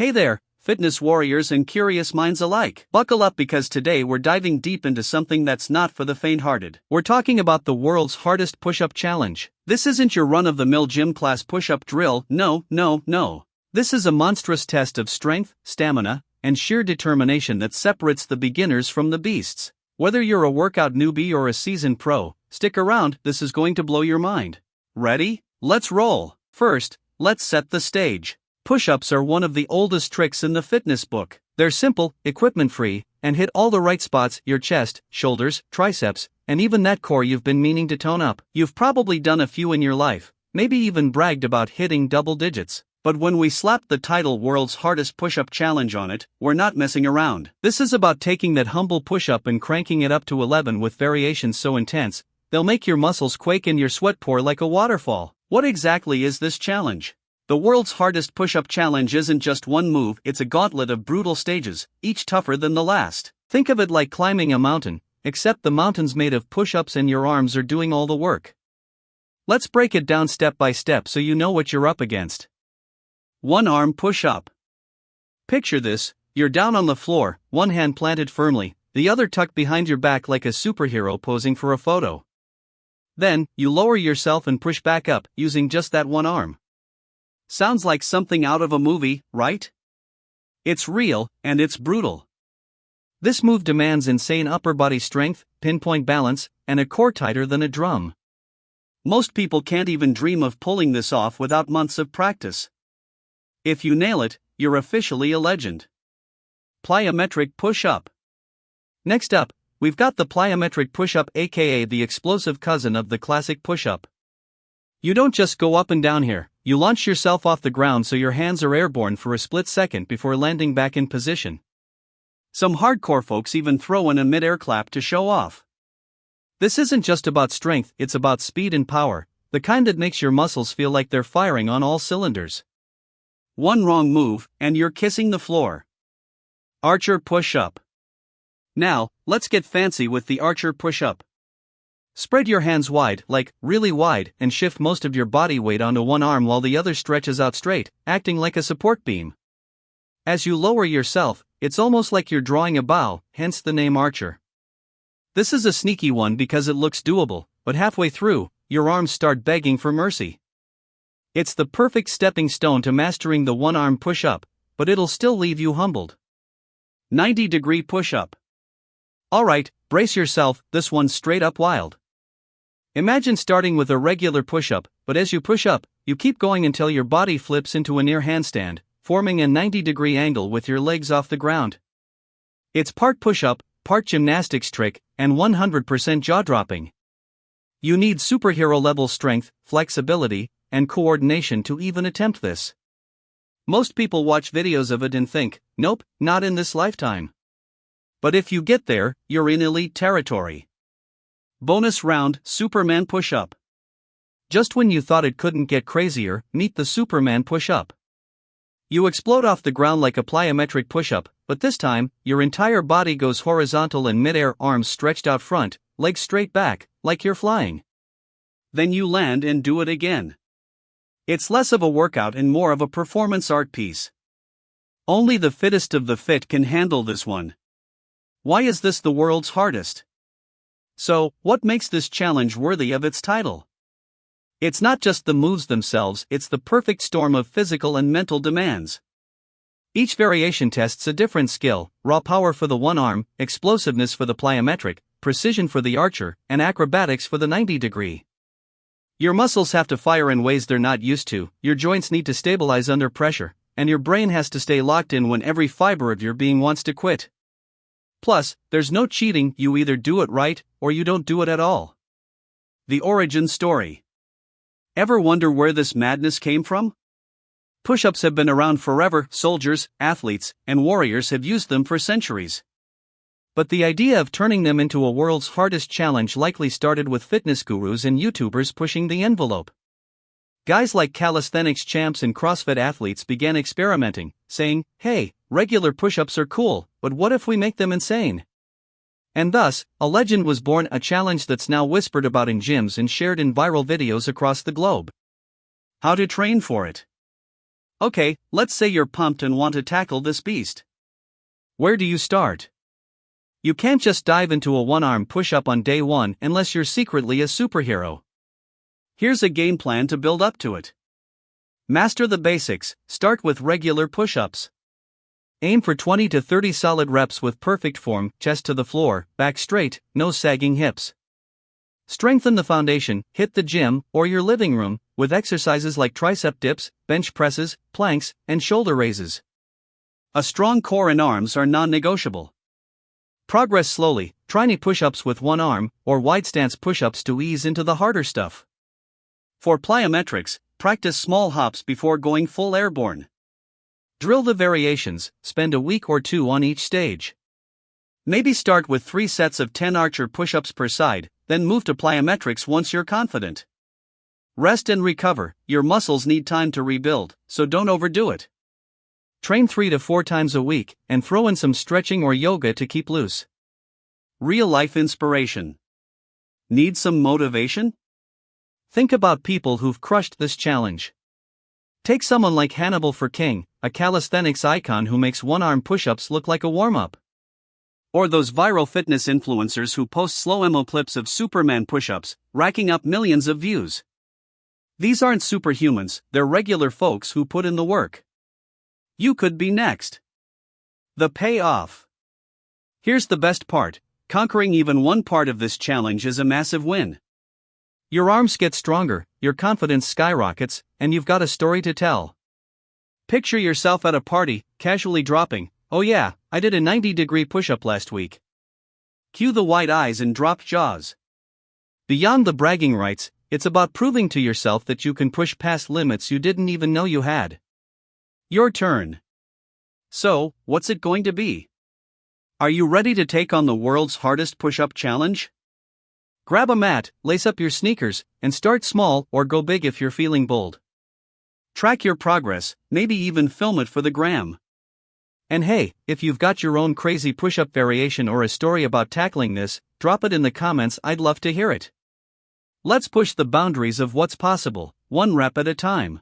Hey there, fitness warriors and curious minds alike. Buckle up because today we're diving deep into something that's not for the faint-hearted. We're talking about the world's hardest push-up challenge. This isn't your run-of-the-mill gym class push-up drill, no. This is a monstrous test of strength, stamina, and sheer determination that separates the beginners from the beasts. Whether you're a workout newbie or a seasoned pro, stick around, this is going to blow your mind. Ready? Let's roll. First, let's set the stage. Push-ups are one of the oldest tricks in the fitness book. They're simple, equipment-free, and hit all the right spots: your chest, shoulders, triceps, and even that core you've been meaning to tone up. You've probably done a few in your life, maybe even bragged about hitting double digits. But when we slap the title World's Hardest Push-Up Challenge on it, we're not messing around. This is about taking that humble push-up and cranking it up to 11 with variations so intense, they'll make your muscles quake and your sweat pour like a waterfall. What exactly is this challenge? The World's Hardest Push-Up Challenge isn't just one move, it's a gauntlet of brutal stages, each tougher than the last. Think of it like climbing a mountain, except the mountain's made of push-ups and your arms are doing all the work. Let's break it down step by step so you know what you're up against. One arm push-up. Picture this: you're down on the floor, one hand planted firmly, the other tucked behind your back like a superhero posing for a photo. Then, you lower yourself and push back up, using just that one arm. Sounds like something out of a movie, right? It's real, and it's brutal. This move demands insane upper body strength, pinpoint balance, and a core tighter than a drum. Most people can't even dream of pulling this off without months of practice. If you nail it, you're officially a legend. Plyometric push-up. Next up, we've got the plyometric push-up, aka the explosive cousin of the classic push-up. You don't just go up and down here, you launch yourself off the ground so your hands are airborne for a split second before landing back in position. Some hardcore folks even throw in a mid-air clap to show off. This isn't just about strength, it's about speed and power, the kind that makes your muscles feel like they're firing on all cylinders. One wrong move, and you're kissing the floor. Archer push-up. Now, let's get fancy with the archer push-up. Spread your hands wide, like really wide, and shift most of your body weight onto one arm while the other stretches out straight, acting like a support beam. As you lower yourself, it's almost like you're drawing a bow, hence the name archer. This is a sneaky one because it looks doable, but halfway through, your arms start begging for mercy. It's the perfect stepping stone to mastering the one-arm push-up, but it'll still leave you humbled. 90-degree push-up. Alright, brace yourself, this one's straight up wild. Imagine starting with a regular push-up, but as you push up, you keep going until your body flips into a near handstand, forming a 90-degree angle with your legs off the ground. It's part push-up, part gymnastics trick, and 100% jaw-dropping. You need superhero-level strength, flexibility, and coordination to even attempt this. Most people watch videos of it and think, nope, not in this lifetime. But if you get there, you're in elite territory. Bonus round, Superman push-up. Just when you thought it couldn't get crazier, meet the Superman push-up. You explode off the ground like a plyometric push-up, but this time, your entire body goes horizontal in mid-air, arms stretched out front, legs straight back, like you're flying. Then you land and do it again. It's less of a workout and more of a performance art piece. Only the fittest of the fit can handle this one. Why is this the world's hardest? So, what makes this challenge worthy of its title? It's not just the moves themselves, it's the perfect storm of physical and mental demands. Each variation tests a different skill: raw power for the one arm, explosiveness for the plyometric, precision for the archer, and acrobatics for the 90-degree. Your muscles have to fire in ways they're not used to, your joints need to stabilize under pressure, and your brain has to stay locked in when every fiber of your being wants to quit. Plus, there's no cheating, you either do it right, or you don't do it at all. The origin story. Ever wonder where this madness came from? Push-ups have been around forever, soldiers, athletes, and warriors have used them for centuries. But the idea of turning them into a world's hardest challenge likely started with fitness gurus and YouTubers pushing the envelope. Guys like calisthenics champs and CrossFit athletes began experimenting, saying, hey, regular push-ups are cool, but what if we make them insane? And thus, a legend was born, a challenge that's now whispered about in gyms and shared in viral videos across the globe. How to train for it. Okay, let's say you're pumped and want to tackle this beast. Where do you start? You can't just dive into a one-arm push-up on day one unless you're secretly a superhero. Here's a game plan to build up to it. Master the basics, start with regular push-ups. Aim for 20 to 30 solid reps with perfect form, chest to the floor, back straight, no sagging hips. Strengthen the foundation, hit the gym, or your living room, with exercises like tricep dips, bench presses, planks, and shoulder raises. A strong core and arms are non-negotiable. Progress slowly, try knee push-ups with one arm, or wide stance push-ups to ease into the harder stuff. For plyometrics, practice small hops before going full airborne. Drill the variations, spend a week or two on each stage. Maybe start with 3 sets of 10 archer push-ups per side, then move to plyometrics once you're confident. Rest and recover, your muscles need time to rebuild, so don't overdo it. Train 3 to 4 times a week, and throw in some stretching or yoga to keep loose. Real-life inspiration. Need some motivation? Think about people who've crushed this challenge. Take someone like Hannibal for King, a calisthenics icon who makes one-arm push-ups look like a warm-up. Or those viral fitness influencers who post slow-mo clips of Superman push-ups, racking up millions of views. These aren't superhumans, they're regular folks who put in the work. You could be next. The payoff. Here's the best part, conquering even one part of this challenge is a massive win. Your arms get stronger, your confidence skyrockets, and you've got a story to tell. Picture yourself at a party, casually dropping, "Oh yeah, I did a 90-degree push-up last week." Cue the wide eyes and dropped jaws. Beyond the bragging rights, it's about proving to yourself that you can push past limits you didn't even know you had. Your turn. So, what's it going to be? Are you ready to take on the world's hardest push-up challenge? Grab a mat, lace up your sneakers, and start small or go big if you're feeling bold. Track your progress, maybe even film it for the gram. And hey, if you've got your own crazy push-up variation or a story about tackling this, drop it in the comments, I'd love to hear it. Let's push the boundaries of what's possible, one rep at a time.